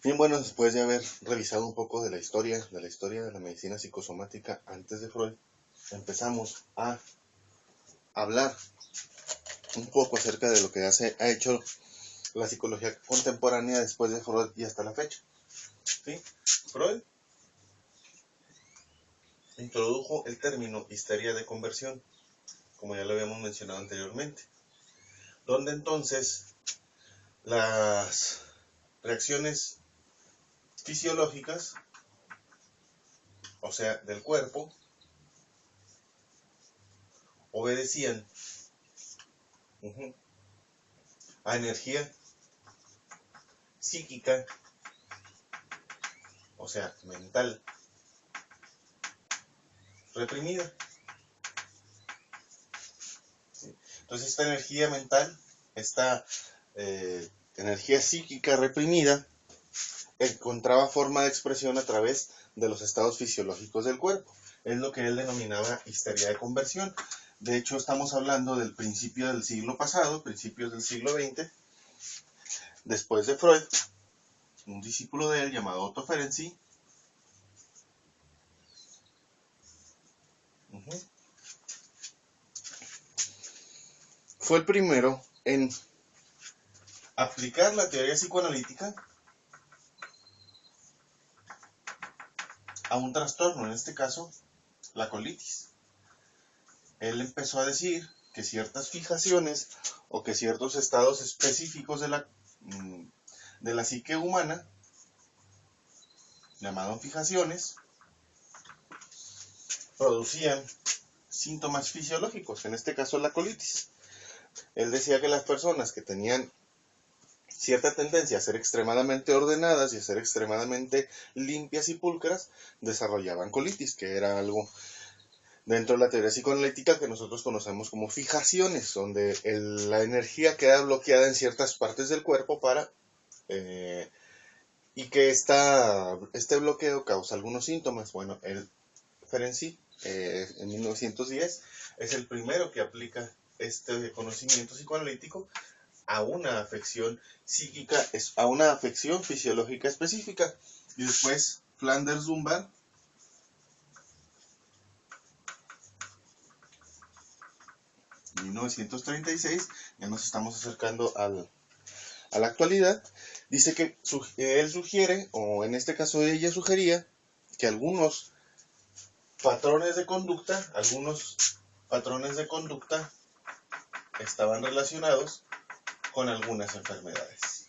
Bien, bueno, después de haber revisado un poco de la historia de la medicina psicosomática antes de Freud, empezamos a hablar un poco acerca de lo que ha hecho la psicología contemporánea después de Freud y hasta la fecha. ¿Sí? Freud introdujo el término histeria de conversión, como ya lo habíamos mencionado anteriormente, donde entonces las reacciones fisiológicas, o sea, del cuerpo, obedecían a energía psíquica, o sea, mental, reprimida. ¿Sí? Entonces esta energía mental, esta energía psíquica reprimida, encontraba forma de expresión a través de los estados fisiológicos del cuerpo. Es lo que él denominaba histeria de conversión. De hecho, estamos hablando del principio del siglo pasado, principios del siglo XX, después de Freud, un discípulo de él llamado Otto Ferenczi, fue el primero en aplicar la teoría psicoanalítica a un trastorno, en este caso, la colitis. Él empezó a decir que ciertas fijaciones o que ciertos estados específicos de la psique humana, llamados fijaciones, producían síntomas fisiológicos, en este caso la colitis. Él decía que las personas que tenían cierta tendencia a ser extremadamente ordenadas y a ser extremadamente limpias y pulcras, desarrollaban colitis, que era algo dentro de la teoría psicoanalítica que nosotros conocemos como fijaciones, donde la energía queda bloqueada en ciertas partes del cuerpo y que este bloqueo causa algunos síntomas. Bueno, el Ferenczi, en 1910, es el primero que aplica este conocimiento psicoanalítico a una afección psíquica, a una afección fisiológica específica. Y después Flanders Dunbar, 1936, ya nos estamos acercando a la actualidad, dice que él sugiere, o en este caso ella sugería, que algunos patrones de conducta estaban relacionados con algunas enfermedades.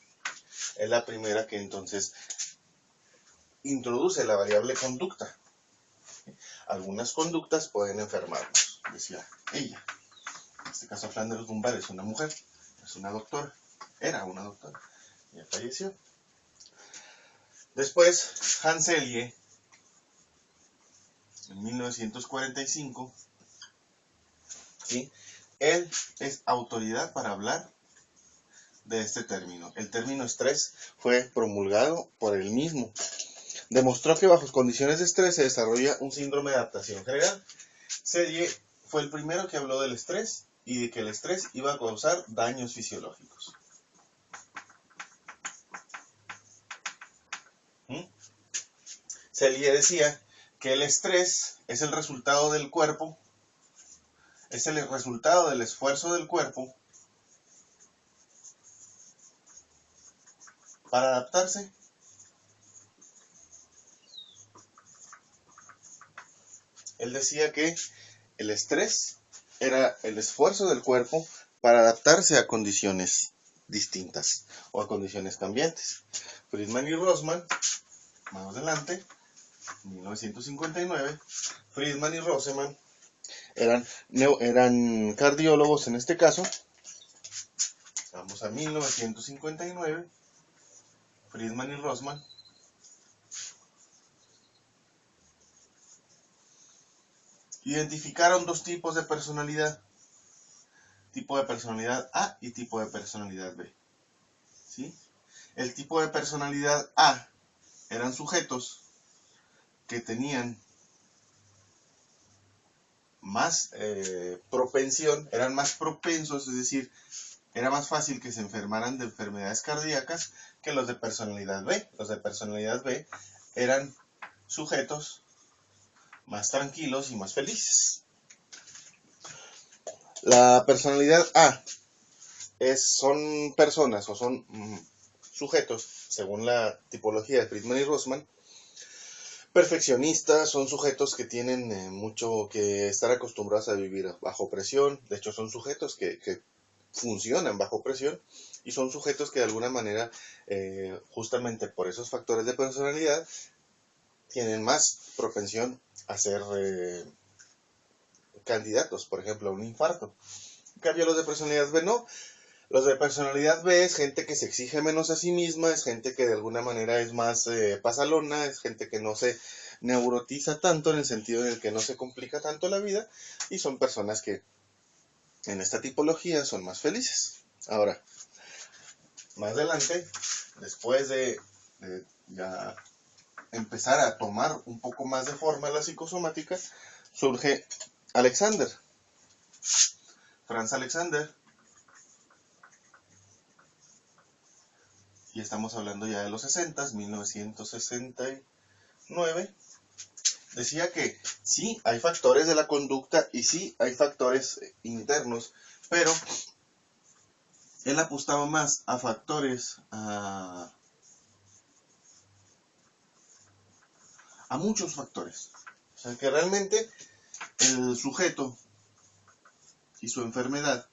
Es la primera que entonces introduce la variable conducta. Algunas conductas pueden enfermarnos, decía ella. En este caso Flanders Dunbar es una mujer, es una doctora, era una doctora, ya falleció. Después Hans Selye, en 1945, ¿sí? Él es autoridad para hablar de este término. El término estrés fue promulgado por él mismo. Demostró que bajo condiciones de estrés se desarrolla un síndrome de adaptación general. Selye fue el primero que habló del estrés y de que el estrés iba a causar daños fisiológicos. Selye decía que el estrés es el resultado del cuerpo, es el resultado del esfuerzo del cuerpo para adaptarse. Él decía que el estrés era el esfuerzo del cuerpo para adaptarse a condiciones distintas o a condiciones cambiantes. Friedman y Rossman, más adelante, en 1959, Friedman y Rossman eran cardiólogos en este caso. Vamos a 1959, Friedman y Rossman identificaron dos tipos de personalidad, tipo de personalidad A y tipo de personalidad B. ¿Sí? El tipo de personalidad A eran sujetos que tenían más propensión, eran más propensos, es decir, era más fácil que se enfermaran de enfermedades cardíacas que los de personalidad B. Los de personalidad B eran sujetos más tranquilos y más felices. La personalidad A son personas o son sujetos, según la tipología de Friedman y Rossman, perfeccionistas, son sujetos que tienen mucho que estar acostumbrados a vivir bajo presión. De hecho, son sujetos que funcionan bajo presión y son sujetos que de alguna manera, justamente por esos factores de personalidad, tienen más propensión a ser candidatos, por ejemplo, a un infarto. En cambio, los de personalidad B no. Los de personalidad B es gente que se exige menos a sí misma, es gente que de alguna manera es más pasalona, es gente que no se neurotiza tanto en el sentido en el que no se complica tanto la vida, y son personas que en esta tipología son más felices. Ahora, más adelante, después de ya empezar a tomar un poco más de forma la psicosomática, surge Alexander, Franz Alexander, y estamos hablando ya de los 60, 1969, decía que sí, hay factores de la conducta y sí, hay factores internos, pero él apostaba más a factores, a muchos factores. O sea, que realmente el sujeto y su enfermedad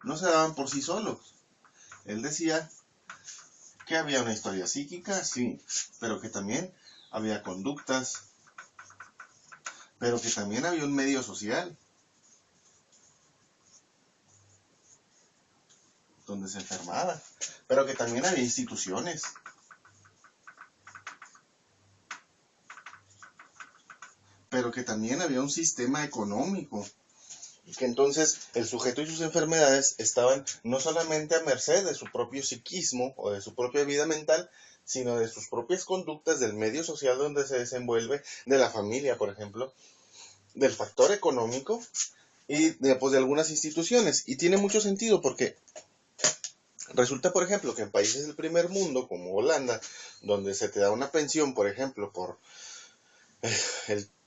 no se daban por sí solos. Él decía que había una historia psíquica, sí, pero que también había conductas, pero que también había un medio social donde se enfermaba, pero que también había instituciones, pero que también había un sistema económico, y que entonces el sujeto y sus enfermedades estaban no solamente a merced de su propio psiquismo o de su propia vida mental, sino de sus propias conductas, del medio social donde se desenvuelve, de la familia, por ejemplo, del factor económico y pues, de algunas instituciones. Y tiene mucho sentido porque resulta, por ejemplo, que en países del primer mundo, como Holanda, donde se te da una pensión, por ejemplo, por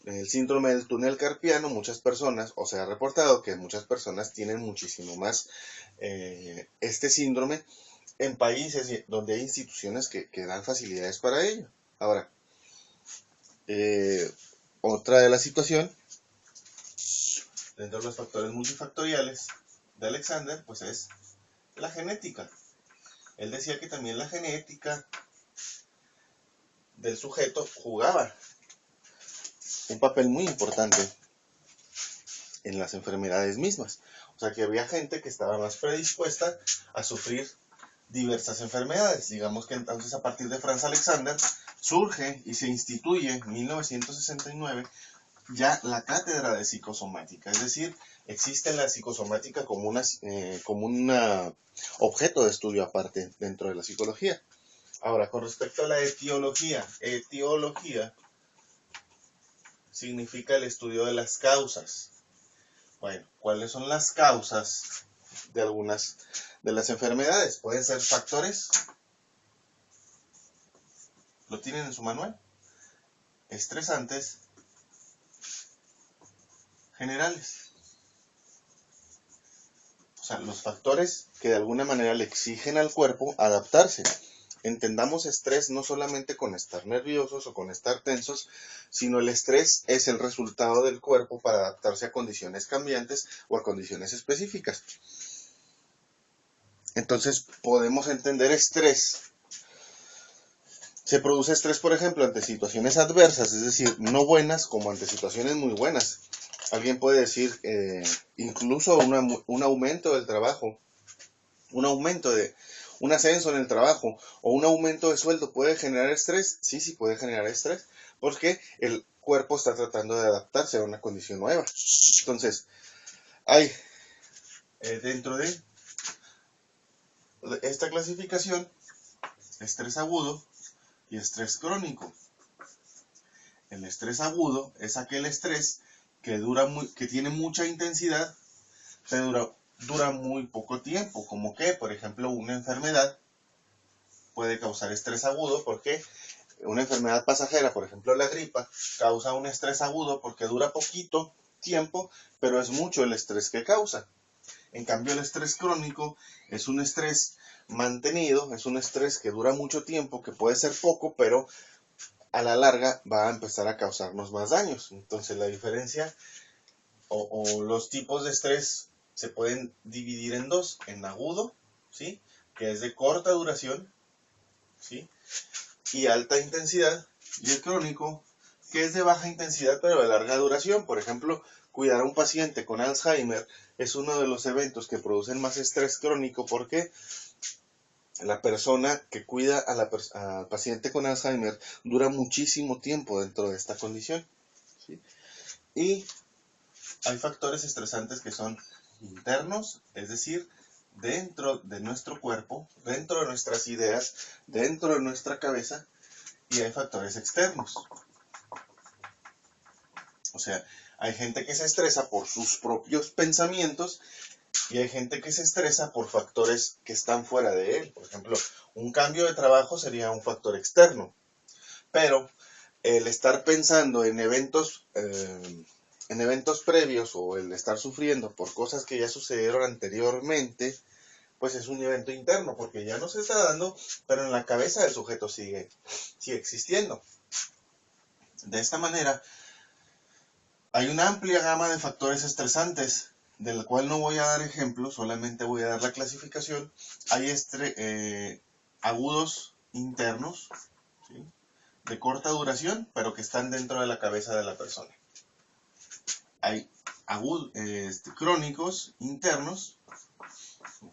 el síndrome del túnel carpiano, muchas personas, o se ha reportado que muchas personas tienen muchísimo más este síndrome en países donde hay instituciones que dan facilidades para ello. Ahora, otra de la situación, dentro de los factores multifactoriales de Alexander, pues es la genética. Él decía que también la genética del sujeto jugaba un papel muy importante en las enfermedades mismas. O sea que había gente que estaba más predispuesta a sufrir diversas enfermedades. Digamos que entonces a partir de Franz Alexander surge y se instituye en 1969 ya la cátedra de psicosomática. Es decir, existe la psicosomática como un objeto de estudio aparte dentro de la psicología. Ahora, con respecto a la etiología significa el estudio de las causas. Bueno, ¿cuáles son las causas de algunas de las enfermedades? Pueden ser factores, lo tienen en su manual, estresantes, generales. O sea, los factores que de alguna manera le exigen al cuerpo adaptarse. Entendamos estrés no solamente con estar nerviosos o con estar tensos, sino el estrés es el resultado del cuerpo para adaptarse a condiciones cambiantes o a condiciones específicas. Entonces podemos entender estrés. Se produce estrés, por ejemplo, ante situaciones adversas, es decir, no buenas como ante situaciones muy buenas. Alguien puede decir, incluso un aumento del trabajo, un ascenso en el trabajo o un aumento de sueldo puede generar estrés. Sí, sí puede generar estrés, porque el cuerpo está tratando de adaptarse a una condición nueva. Entonces, hay dentro de esta clasificación estrés agudo y estrés crónico. El estrés agudo es aquel estrés que tiene mucha intensidad, dura muy poco tiempo, como que, por ejemplo, una enfermedad puede causar estrés agudo porque una enfermedad pasajera, por ejemplo la gripa, causa un estrés agudo porque dura poquito tiempo, pero es mucho el estrés que causa. En cambio, el estrés crónico es un estrés mantenido, es un estrés que dura mucho tiempo, que puede ser poco, pero a la larga va a empezar a causarnos más daños. Entonces, la diferencia o los tipos de estrés se pueden dividir en dos: en agudo, ¿sí?, que es de corta duración, ¿sí?, y alta intensidad, y el crónico, que es de baja intensidad pero de larga duración. Por ejemplo, cuidar a un paciente con Alzheimer es uno de los eventos que producen más estrés crónico porque la persona que cuida al paciente con Alzheimer dura muchísimo tiempo dentro de esta condición, ¿sí? Y hay factores estresantes que son internos, es decir, dentro de nuestro cuerpo, dentro de nuestras ideas, dentro de nuestra cabeza, y hay factores externos. O sea, hay gente que se estresa por sus propios pensamientos y hay gente que se estresa por factores que están fuera de él. Por ejemplo, un cambio de trabajo sería un factor externo, pero el estar pensando en eventos previos, o el estar sufriendo por cosas que ya sucedieron anteriormente, pues es un evento interno, porque ya no se está dando, pero en la cabeza del sujeto sigue existiendo. De esta manera, hay una amplia gama de factores estresantes, del cual no voy a dar ejemplos, solamente voy a dar la clasificación. Hay agudos internos, ¿sí?, de corta duración, pero que están dentro de la cabeza de la persona. Hay crónicos internos,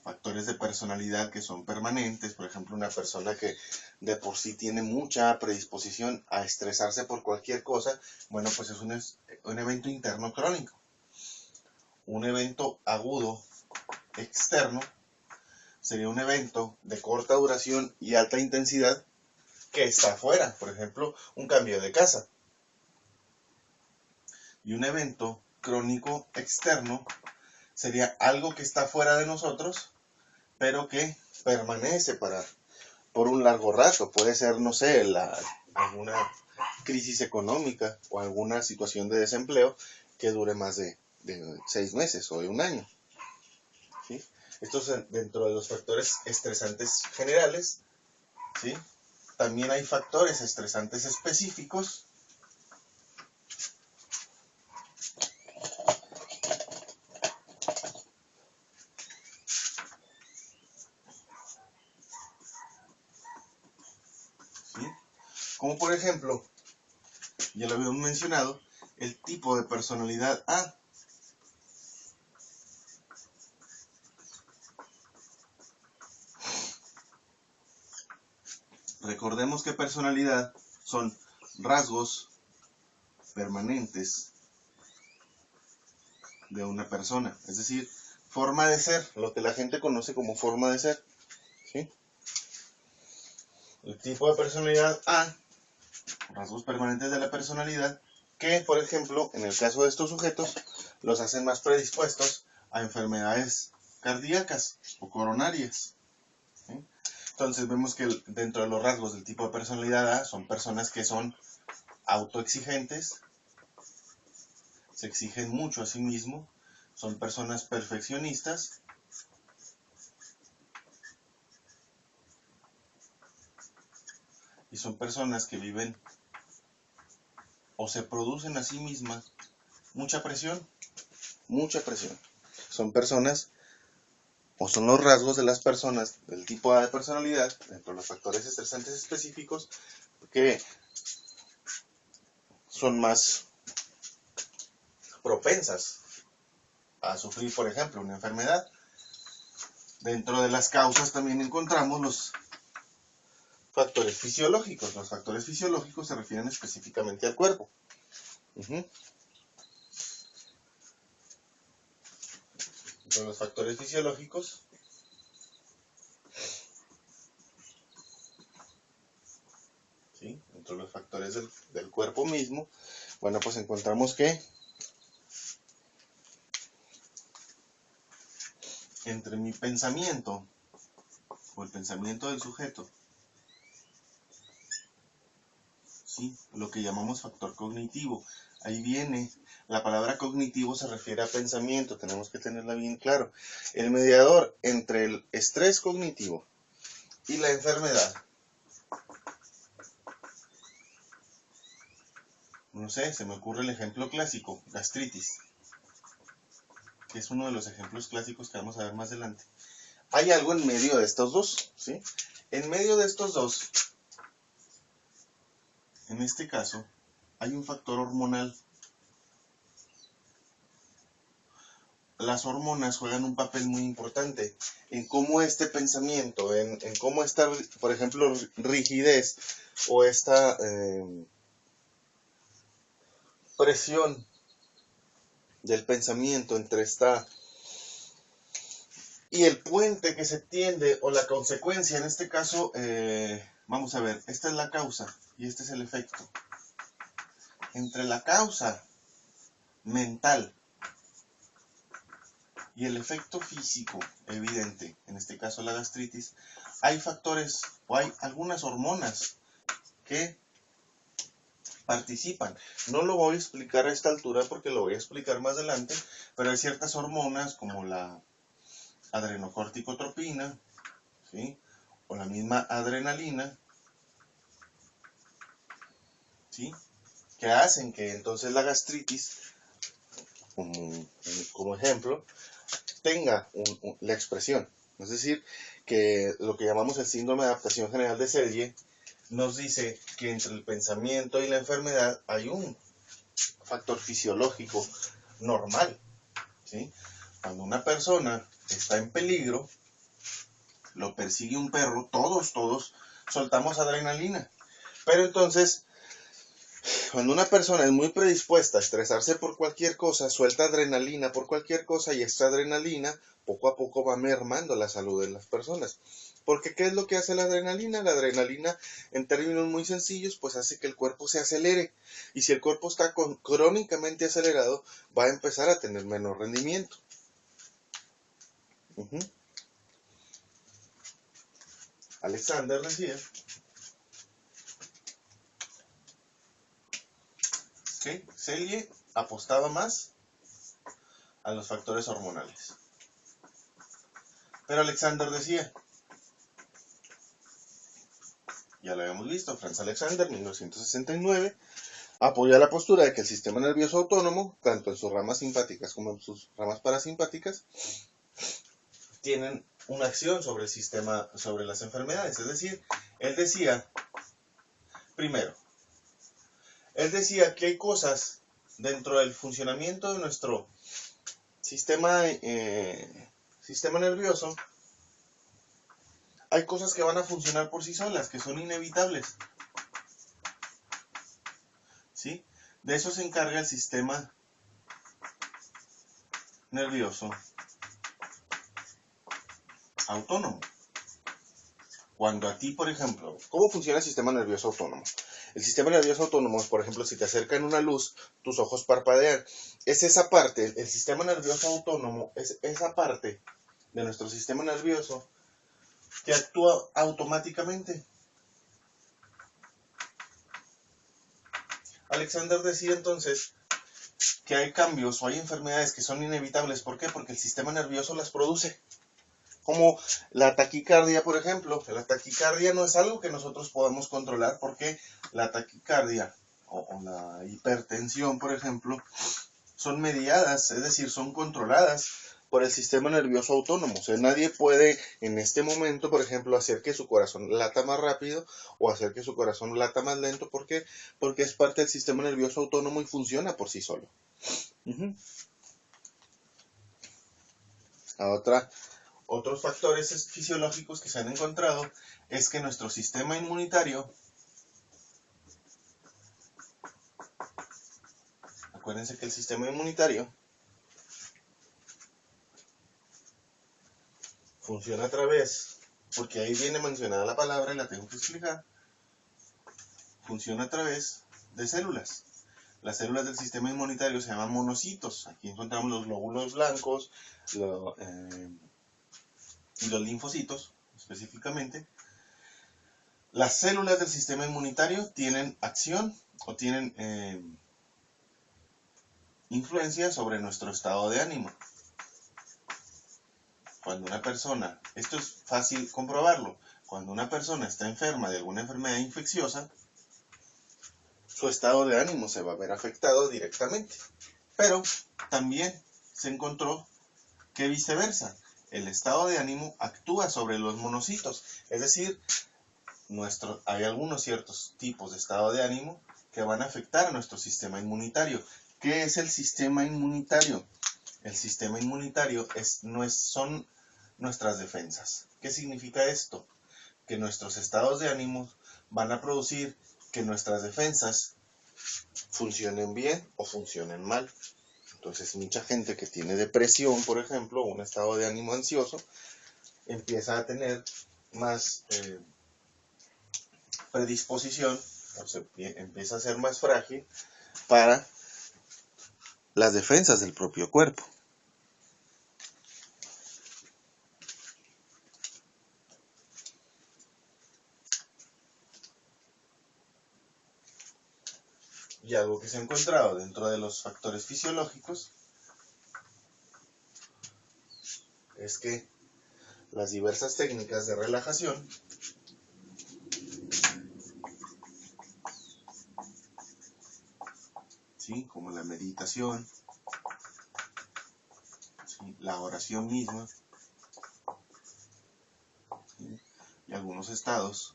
factores de personalidad que son permanentes. Por ejemplo, una persona que de por sí tiene mucha predisposición a estresarse por cualquier cosa, bueno, pues es un evento interno crónico. Un evento agudo externo sería un evento de corta duración y alta intensidad que está afuera. Por ejemplo, un cambio de casa. Y un evento crónico externo sería algo que está fuera de nosotros, pero que permanece por un largo rato. Puede ser, no sé, alguna crisis económica o alguna situación de desempleo que dure más de 6 meses o de un año, ¿sí? Esto es dentro de los factores estresantes generales, ¿sí? También hay factores estresantes específicos, ¿sí?, como por ejemplo, ya lo habíamos mencionado, el tipo de personalidad A. Recordemos que personalidad son rasgos permanentes de una persona, es decir, forma de ser, lo que la gente conoce como forma de ser, ¿sí? El tipo de personalidad A, rasgos permanentes de la personalidad, que por ejemplo, en el caso de estos sujetos, los hacen más predispuestos a enfermedades cardíacas o coronarias, ¿sí? Entonces vemos que dentro de los rasgos del tipo de personalidad A son personas que son autoexigentes, se exigen mucho a sí mismos, son personas perfeccionistas, y son personas que viven o se producen a sí mismas mucha presión, mucha presión. Son personas, o son los rasgos de las personas del tipo A de personalidad, dentro de los factores estresantes específicos, que son más propensas a sufrir, por ejemplo, una enfermedad. Dentro de las causas también encontramos los factores fisiológicos. Los factores fisiológicos se refieren específicamente al cuerpo. Entre los factores fisiológicos, ¿sí?, entre los factores del cuerpo mismo, bueno, pues encontramos que entre mi pensamiento o el pensamiento del sujeto, ¿sí? Lo que llamamos factor cognitivo. Ahí viene, la palabra cognitivo se refiere a pensamiento, tenemos que tenerla bien claro. El mediador entre el estrés cognitivo y la enfermedad, no sé, se me ocurre el ejemplo clásico, gastritis, que es uno de los ejemplos clásicos que vamos a ver más adelante. Hay algo en medio de estos dos, ¿sí? En medio de estos dos, en este caso, hay un factor hormonal. Las hormonas juegan un papel muy importante en cómo este pensamiento, en cómo esta, por ejemplo, rigidez o esta presión del pensamiento entre esta y el puente que se tiende o la consecuencia, en este caso, vamos a ver, esta es la causa y este es el efecto. Entre la causa mental y el efecto físico evidente, en este caso la gastritis, hay factores o hay algunas hormonas que participan. No lo voy a explicar a esta altura porque lo voy a explicar más adelante, pero hay ciertas hormonas como la adrenocorticotropina, ¿sí? O la misma adrenalina, ¿sí? Que hacen que entonces la gastritis, como ejemplo, tenga la expresión. Es decir, que lo que llamamos el síndrome de adaptación general de Selye nos dice que entre el pensamiento y la enfermedad hay un factor fisiológico normal, ¿sí? Cuando una persona está en peligro, lo persigue un perro, todos soltamos adrenalina. Pero entonces, cuando una persona es muy predispuesta a estresarse por cualquier cosa, suelta adrenalina por cualquier cosa y esta adrenalina poco a poco va mermando la salud de las personas. Porque ¿qué es lo que hace la adrenalina? La adrenalina, en términos muy sencillos, pues hace que el cuerpo se acelere. Y si el cuerpo está crónicamente acelerado, va a empezar a tener menor rendimiento. Alexander decía que Selye apostaba más a los factores hormonales. Pero Alexander decía, ya lo habíamos visto, Franz Alexander, 1969, apoya la postura de que el sistema nervioso autónomo, tanto en sus ramas simpáticas como en sus ramas parasimpáticas, tienen una acción sobre el sistema, sobre las enfermedades. Es decir, él decía, primero, él decía que hay cosas dentro del funcionamiento de nuestro sistema nervioso, hay cosas que van a funcionar por sí solas, que son inevitables. ¿Sí? De eso se encarga el sistema nervioso autónomo. Cuando a ti, por ejemplo, ¿cómo funciona el sistema nervioso autónomo? El sistema nervioso autónomo, por ejemplo, si te acercan una luz, tus ojos parpadean. Es esa parte, el sistema nervioso autónomo, es esa parte de nuestro sistema nervioso que actúa automáticamente. Alexander decía entonces que hay cambios o hay enfermedades que son inevitables. ¿Por qué? Porque el sistema nervioso las produce. Como la taquicardia, por ejemplo. La taquicardia no es algo que nosotros podamos controlar porque la taquicardia o la hipertensión, por ejemplo, son mediadas, es decir, son controladas por el sistema nervioso autónomo. O sea, nadie puede en este momento, por ejemplo, hacer que su corazón lata más rápido o hacer que su corazón lata más lento. ¿Por qué? Porque es parte del sistema nervioso autónomo y funciona por sí solo. Otros factores fisiológicos que se han encontrado es que nuestro sistema inmunitario, acuérdense que el sistema inmunitario funciona a través, porque ahí viene mencionada la palabra y la tengo que explicar, funciona a través de células. Las células del sistema inmunitario se llaman monocitos. Aquí encontramos los glóbulos blancos, y los linfocitos específicamente, las células del sistema inmunitario tienen acción o tienen influencia sobre nuestro estado de ánimo. Cuando una persona, esto es fácil comprobarlo, cuando una persona está enferma de alguna enfermedad infecciosa, su estado de ánimo se va a ver afectado directamente. Pero también se encontró que viceversa, el estado de ánimo actúa sobre los monocitos, es decir, hay algunos ciertos tipos de estado de ánimo que van a afectar a nuestro sistema inmunitario. ¿Qué es el sistema inmunitario? El sistema inmunitario son nuestras defensas. ¿Qué significa esto? Que nuestros estados de ánimo van a producir que nuestras defensas funcionen bien o funcionen mal. Entonces, mucha gente que tiene depresión, por ejemplo, un estado de ánimo ansioso, empieza a tener más predisposición, o se empieza a ser más frágil para las defensas del propio cuerpo. Y algo que se ha encontrado dentro de los factores fisiológicos es que las diversas técnicas de relajación ¿sí? Como la meditación, ¿sí? La oración misma, ¿sí? Y algunos estados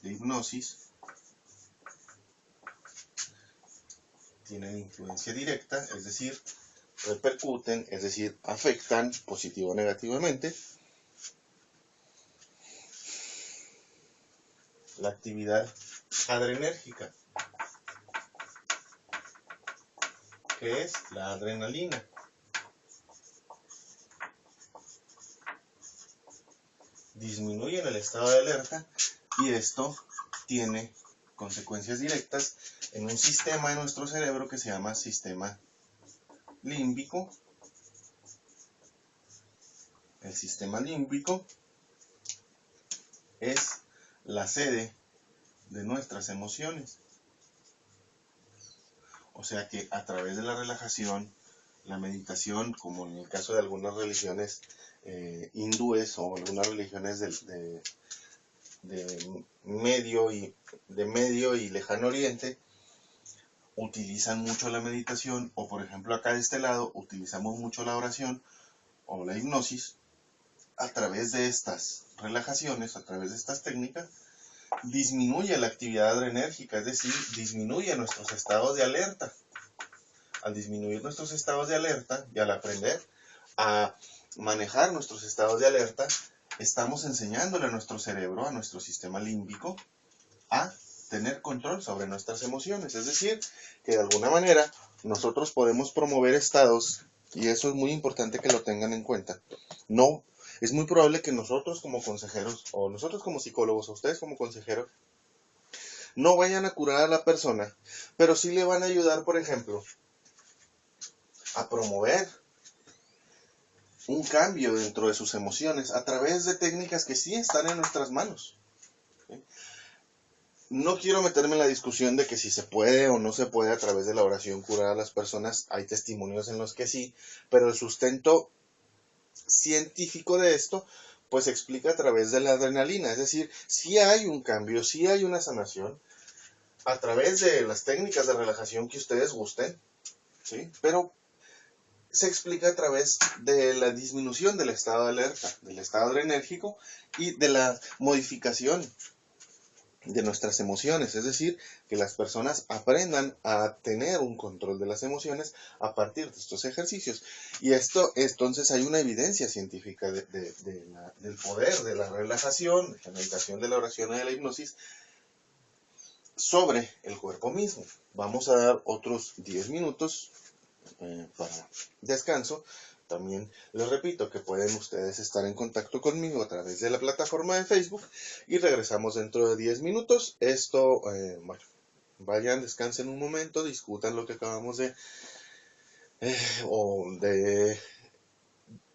de hipnosis tienen influencia directa, es decir, repercuten, es decir, afectan positivo o negativamente la actividad adrenérgica, que es la adrenalina. Disminuyen el estado de alerta y esto tiene consecuencias directas en un sistema de nuestro cerebro que se llama sistema límbico. El sistema límbico es la sede de nuestras emociones. O sea que a través de la relajación, la meditación, como en el caso de algunas religiones hindúes o algunas religiones de medio y lejano oriente, utilizan mucho la meditación, o por ejemplo acá de este lado utilizamos mucho la oración o la hipnosis. A través de estas relajaciones, a través de estas técnicas, disminuye la actividad adrenérgica, es decir, disminuye nuestros estados de alerta. Al disminuir nuestros estados de alerta y al aprender a manejar nuestros estados de alerta, estamos enseñándole a nuestro cerebro, a nuestro sistema límbico, a tener control sobre nuestras emociones. Es decir, que de alguna manera nosotros podemos promover estados, y eso es muy importante que lo tengan en cuenta. No, es muy probable que nosotros como consejeros, o nosotros como psicólogos, o ustedes como consejeros, no vayan a curar a la persona, pero sí le van a ayudar, por ejemplo, a promover un cambio dentro de sus emociones a través de técnicas que sí están en nuestras manos. ¿Sí? No quiero meterme en la discusión de que si se puede o no se puede a través de la oración curar a las personas. Hay testimonios en los que sí, pero el sustento científico de esto pues se explica a través de la adrenalina. Es decir, sí hay un cambio, sí hay una sanación a través de las técnicas de relajación que ustedes gusten, ¿sí? Pero se explica a través de la disminución del estado de alerta, del estado adrenérgico y de la modificación de nuestras emociones, es decir, que las personas aprendan a tener un control de las emociones a partir de estos ejercicios. Y entonces hay una evidencia científica del poder de la relajación, de la meditación, de la oración y de la hipnosis sobre el cuerpo mismo. Vamos a dar otros 10 minutos para descanso. También les repito que pueden ustedes estar en contacto conmigo a través de la plataforma de Facebook y regresamos dentro de 10 minutos. Esto, bueno, vayan, descansen un momento, discutan lo que acabamos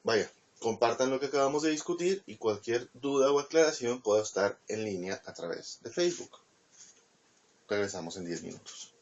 vaya, Compartan lo que acabamos de discutir y cualquier duda o aclaración pueda estar en línea a través de Facebook. Regresamos en 10 minutos.